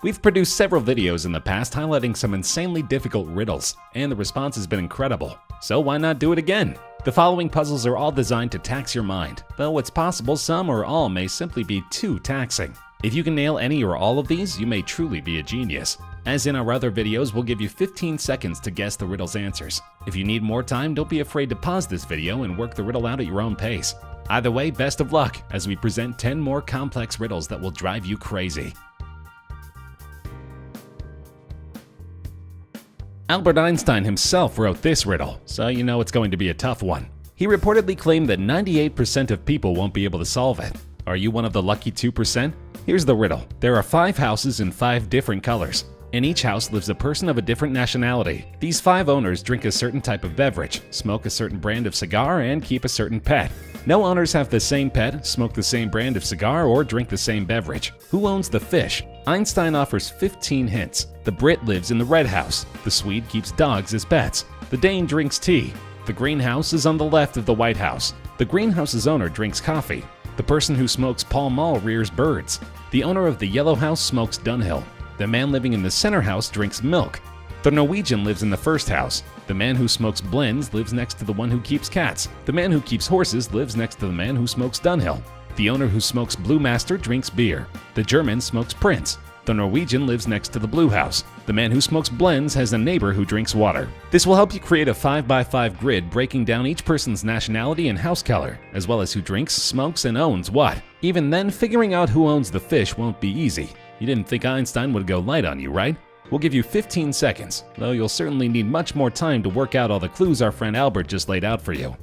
We've produced several videos in the past highlighting some insanely difficult riddles, and the response has been incredible. So why not do it again? The following puzzles are all designed to tax your mind, though it's possible some or all may simply be too taxing. If you can nail any or all of these, you may truly be a genius. As in our other videos, we'll give you 15 seconds to guess the riddle's answers. If you need more time, don't be afraid to pause this video and work the riddle out at your own pace. Either way, best of luck as we present 10 more complex riddles that will drive you crazy. Albert Einstein himself wrote this riddle, so you know it's going to be a tough one. He reportedly claimed that 98% of people won't be able to solve it. Are you one of the lucky 2%? Here's the riddle. There are 5 houses in 5 different colors. In each house lives a person of a different nationality. These 5 owners drink a certain type of beverage, smoke a certain brand of cigar, and keep a certain pet. No owners have the same pet, smoke the same brand of cigar, or drink the same beverage. Who owns the fish? Einstein offers 15 hints. The Brit lives in the red house. The Swede keeps dogs as pets. The Dane drinks tea. The greenhouse is on the left of the White House. The greenhouse's owner drinks coffee. The person who smokes Pall Mall rears birds. The owner of the yellow house smokes Dunhill. The man living in the center house drinks milk. The Norwegian lives in the first house. The man who smokes blends lives next to the one who keeps cats. The man who keeps horses lives next to the man who smokes Dunhill. The owner who smokes Blue Master drinks beer. The German smokes Prince. The Norwegian lives next to the blue house. The man who smokes blends has a neighbor who drinks water. This will help you create a 5x5 grid breaking down each person's nationality and house color, as well as who drinks, smokes, and owns what. Even then, figuring out who owns the fish won't be easy. You didn't think Einstein would go light on you, right? We'll give you 15 seconds, though you'll certainly need much more time to work out all the clues our friend Albert just laid out for you.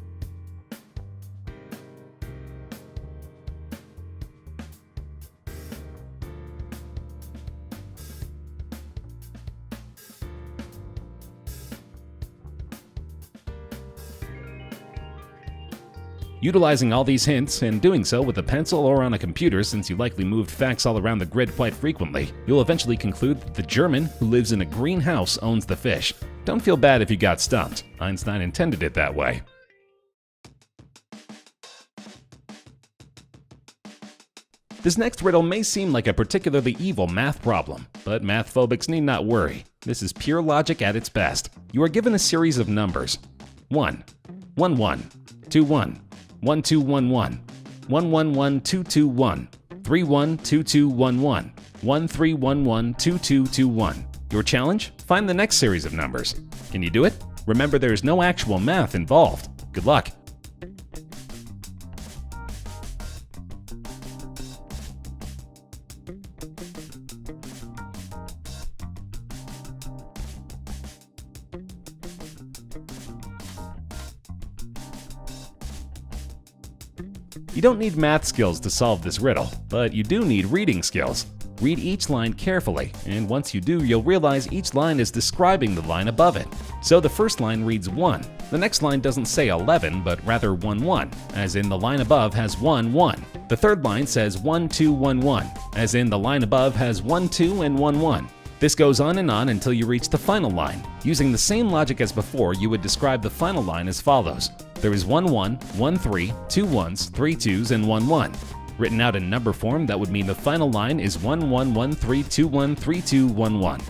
Utilizing all these hints, and doing so with a pencil or on a computer since you likely moved facts all around the grid quite frequently, you'll eventually conclude that the German who lives in a green house owns the fish. Don't feel bad if you got stumped. Einstein intended it that way. This next riddle may seem like a particularly evil math problem, but math phobics need not worry. This is pure logic at its best. You are given a series of numbers. 1, 1, 1, 2, 1. 1 2 1 1, 1 1 1 2 2 1, 3 1 2 2 1 1, 1 3 1 1 2 2 2 1. Your challenge? Find the next series of numbers. Can you do it? Remember, there is no actual math involved. Good luck. You don't need math skills to solve this riddle, but you do need reading skills. Read each line carefully, and once you do, you'll realize each line is describing the line above it. So the first line reads 1. The next line doesn't say 11, but rather 1 1, as in the line above has 1 1. The third line says 1 2 1 1, as in the line above has 1 2 and 1 1. This goes on until you reach the final line. Using the same logic as before, you would describe the final line as follows. There is 1 1, 1 3, 2 1s, 3 2s, and 1 1. Written out in number form, that would mean the final line is 1 1 1 3 2 1 3 2 1 1.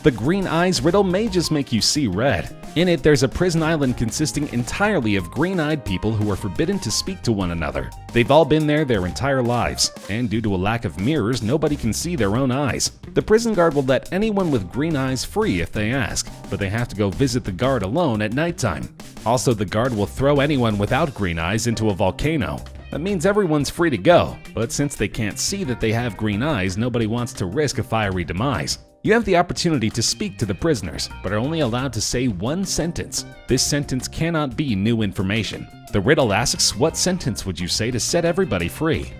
The green eyes riddle may just make you see red. In it, there's a prison island consisting entirely of green-eyed people who are forbidden to speak to one another. They've all been there their entire lives, and due to a lack of mirrors, nobody can see their own eyes. The prison guard will let anyone with green eyes free if they ask, but they have to go visit the guard alone at nighttime. Also, the guard will throw anyone without green eyes into a volcano. That means everyone's free to go, but since they can't see that they have green eyes, nobody wants to risk a fiery demise. You have the opportunity to speak to the prisoners, but are only allowed to say one sentence. This sentence cannot be new information. The riddle asks, what sentence would you say to set everybody free?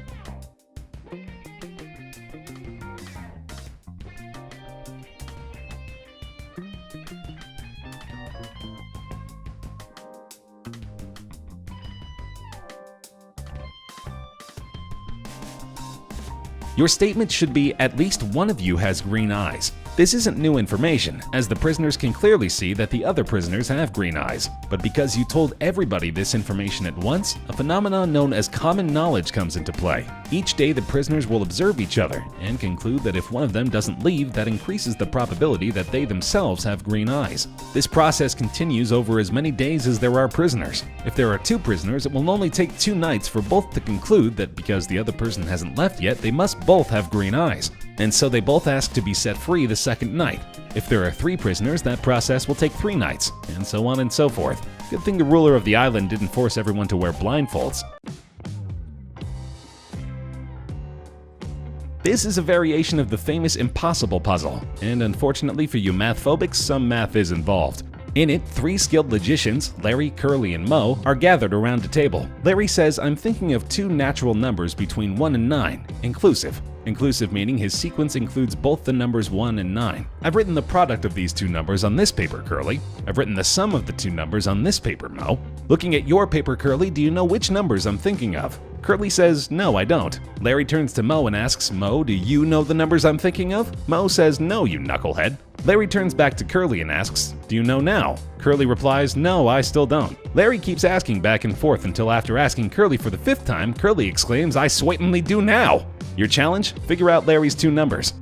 Your statement should be, at least one of you has green eyes. This isn't new information, as the prisoners can clearly see that the other prisoners have green eyes. But because you told everybody this information at once, a phenomenon known as common knowledge comes into play. Each day the prisoners will observe each other and conclude that if one of them doesn't leave, that increases the probability that they themselves have green eyes. This process continues over as many days as there are prisoners. If there are 2 prisoners, it will only take 2 nights for both to conclude that because the other person hasn't left yet, they must both have green eyes. And so they both ask to be set free the second night. If there are 3 prisoners, that process will take 3 nights, and so on and so forth. Good thing the ruler of the island didn't force everyone to wear blindfolds. This is a variation of the famous impossible puzzle, and unfortunately for you math phobics, some math is involved. In it, 3 skilled logicians, Larry, Curly, and Moe, are gathered around a table. Larry says, "I'm thinking of 2 natural numbers between 1 and 9, inclusive." Inclusive meaning his sequence includes both the numbers 1 and 9. "I've written the product of these 2 numbers on this paper, Curly. I've written the sum of the 2 numbers on this paper, Moe. Looking at your paper, Curly, do you know which numbers I'm thinking of?" Curly says, "No, I don't." Larry turns to Moe and asks, "Moe, do you know the numbers I'm thinking of?" Moe says, "No, you knucklehead." Larry turns back to Curly and asks, "Do you know now?" Curly replies, "No, I still don't." Larry keeps asking back and forth until after asking Curly for the 5th time, Curly exclaims, "I sweatingly do now!" Your challenge? Figure out Larry's 2 numbers.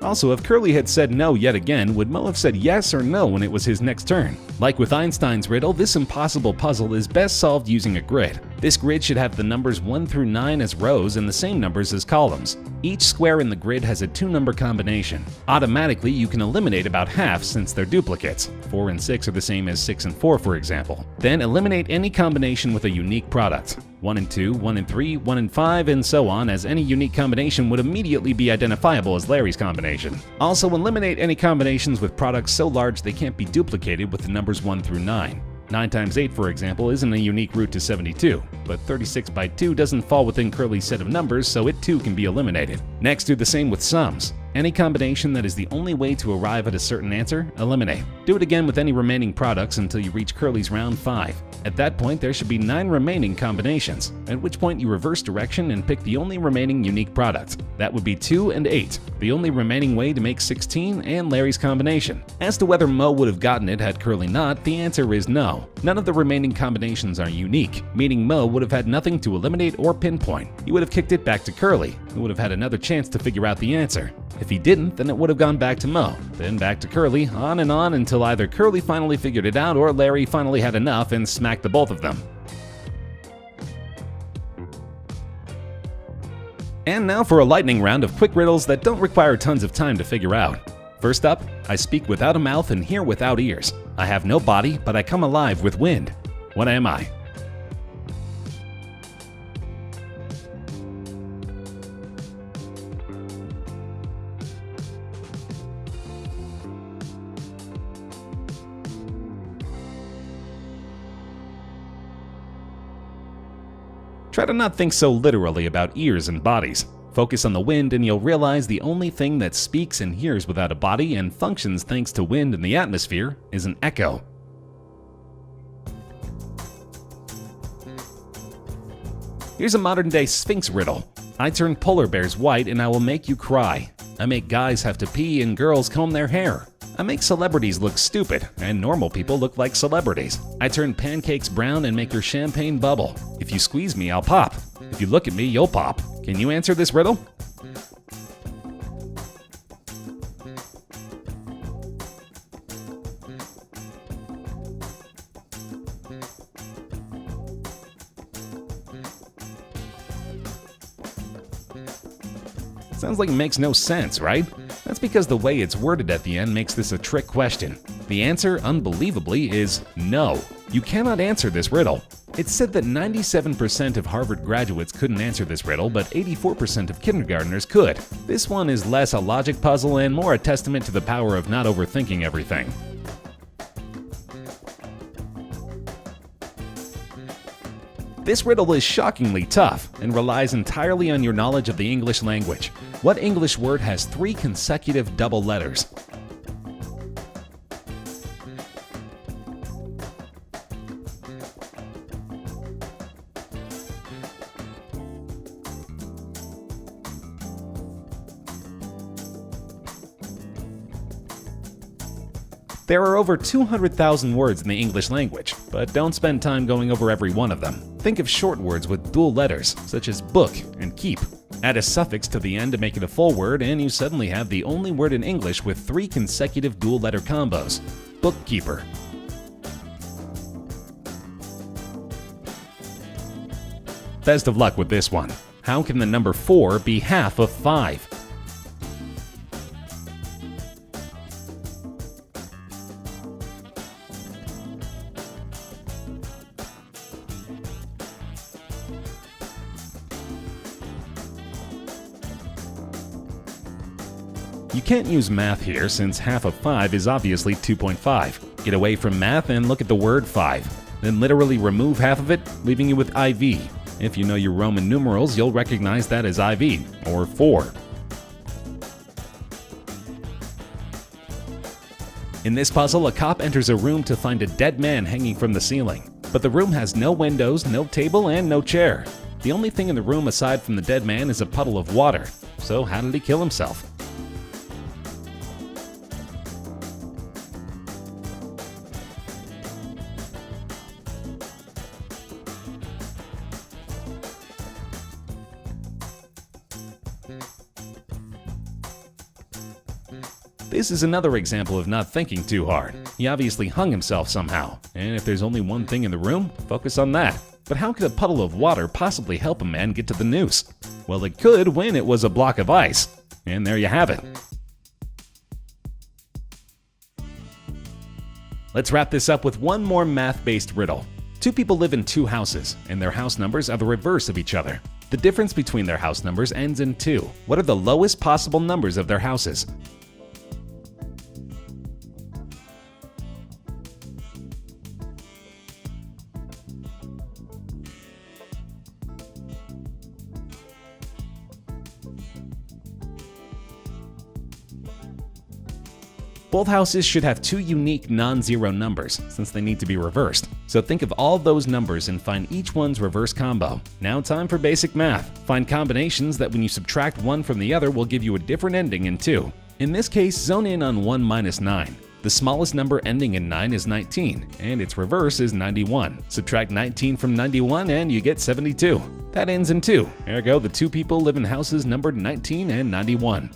Also, if Curly had said no yet again, would Moe have said yes or no when it was his next turn? Like with Einstein's riddle, this impossible puzzle is best solved using a grid. This grid should have the numbers 1 through 9 as rows and the same numbers as columns. Each square in the grid has a 2-number combination. Automatically, you can eliminate about half since they're duplicates. 4 and 6 are the same as 6 and 4, for example. Then eliminate any combination with a unique product. 1 and 2, 1 and 3, 1 and 5, and so on, as any unique combination would immediately be identifiable as Larry's combination. Also, eliminate any combinations with products so large they can't be duplicated with the numbers 1 through 9. 9 times 8, for example, isn't a unique root to 72, but 36 by 2 doesn't fall within Curly's set of numbers, so it too can be eliminated. Next, do the same with sums. Any combination that is the only way to arrive at a certain answer, eliminate. Do it again with any remaining products until you reach Curly's round 5. At that point, there should be 9 remaining combinations, at which point you reverse direction and pick the only remaining unique product. That would be 2 and 8, the only remaining way to make 16 and Larry's combination. As to whether Moe would have gotten it had Curly not, the answer is no. None of the remaining combinations are unique, meaning Moe would have had nothing to eliminate or pinpoint. He would have kicked it back to Curly, who would have had another chance to figure out the answer. If he didn't, then it would have gone back to Moe, then back to Curly, on and on until either Curly finally figured it out or Larry finally had enough and smacked the both of them. And now for a lightning round of quick riddles that don't require tons of time to figure out. First up, I speak without a mouth and hear without ears. I have no body, but I come alive with wind. What am I? Try to not think so literally about ears and bodies. Focus on the wind and you'll realize the only thing that speaks and hears without a body and functions thanks to wind in the atmosphere is an echo. Here's a modern-day Sphinx riddle. I turn polar bears white and I will make you cry. I make guys have to pee and girls comb their hair. I make celebrities look stupid, and normal people look like celebrities. I turn pancakes brown and make your champagne bubble. If you squeeze me, I'll pop. If you look at me, you'll pop. Can you answer this riddle? Sounds like it makes no sense, right? That's because the way it's worded at the end makes this a trick question. The answer, unbelievably, is no. You cannot answer this riddle. It's said that 97% of Harvard graduates couldn't answer this riddle, but 84% of kindergartners could. This one is less a logic puzzle and more a testament to the power of not overthinking everything. This riddle is shockingly tough and relies entirely on your knowledge of the English language. What English word has 3 consecutive double letters? There are over 200,000 words in the English language, but don't spend time going over every one of them. Think of short words with dual letters, such as book and keep. Add a suffix to the end to make it a full word, and you suddenly have the only word in English with 3 consecutive dual-letter combos: bookkeeper. Best of luck with this one. How can the number 4 be half of 5? You can't use math here since half of 5 is obviously 2.5. Get away from math and look at the word 5. Then literally remove half of it, leaving you with IV. If you know your Roman numerals, you'll recognize that as IV, or 4. In this puzzle, a cop enters a room to find a dead man hanging from the ceiling. But the room has no windows, no table, and no chair. The only thing in the room aside from the dead man is a puddle of water. So how did he kill himself? This is another example of not thinking too hard. He obviously hung himself somehow, and if there's only one thing in the room, focus on that. But how could a puddle of water possibly help a man get to the noose? Well, it could when it was a block of ice. And there you have it. Let's wrap this up with one more math-based riddle. 2 people live in 2 houses, and their house numbers are the reverse of each other. The difference between their house numbers ends in 2. What are the lowest possible numbers of their houses? Both houses should have 2 unique non-zero numbers, since they need to be reversed. So think of all those numbers and find each one's reverse combo. Now time for basic math. Find combinations that when you subtract one from the other will give you a different ending in 2. In this case, zone in on 1 minus 9. The smallest number ending in 9 is 19, and its reverse is 91. Subtract 19 from 91 and you get 72. That ends in 2. Ergo, the 2 people live in houses numbered 19 and 91.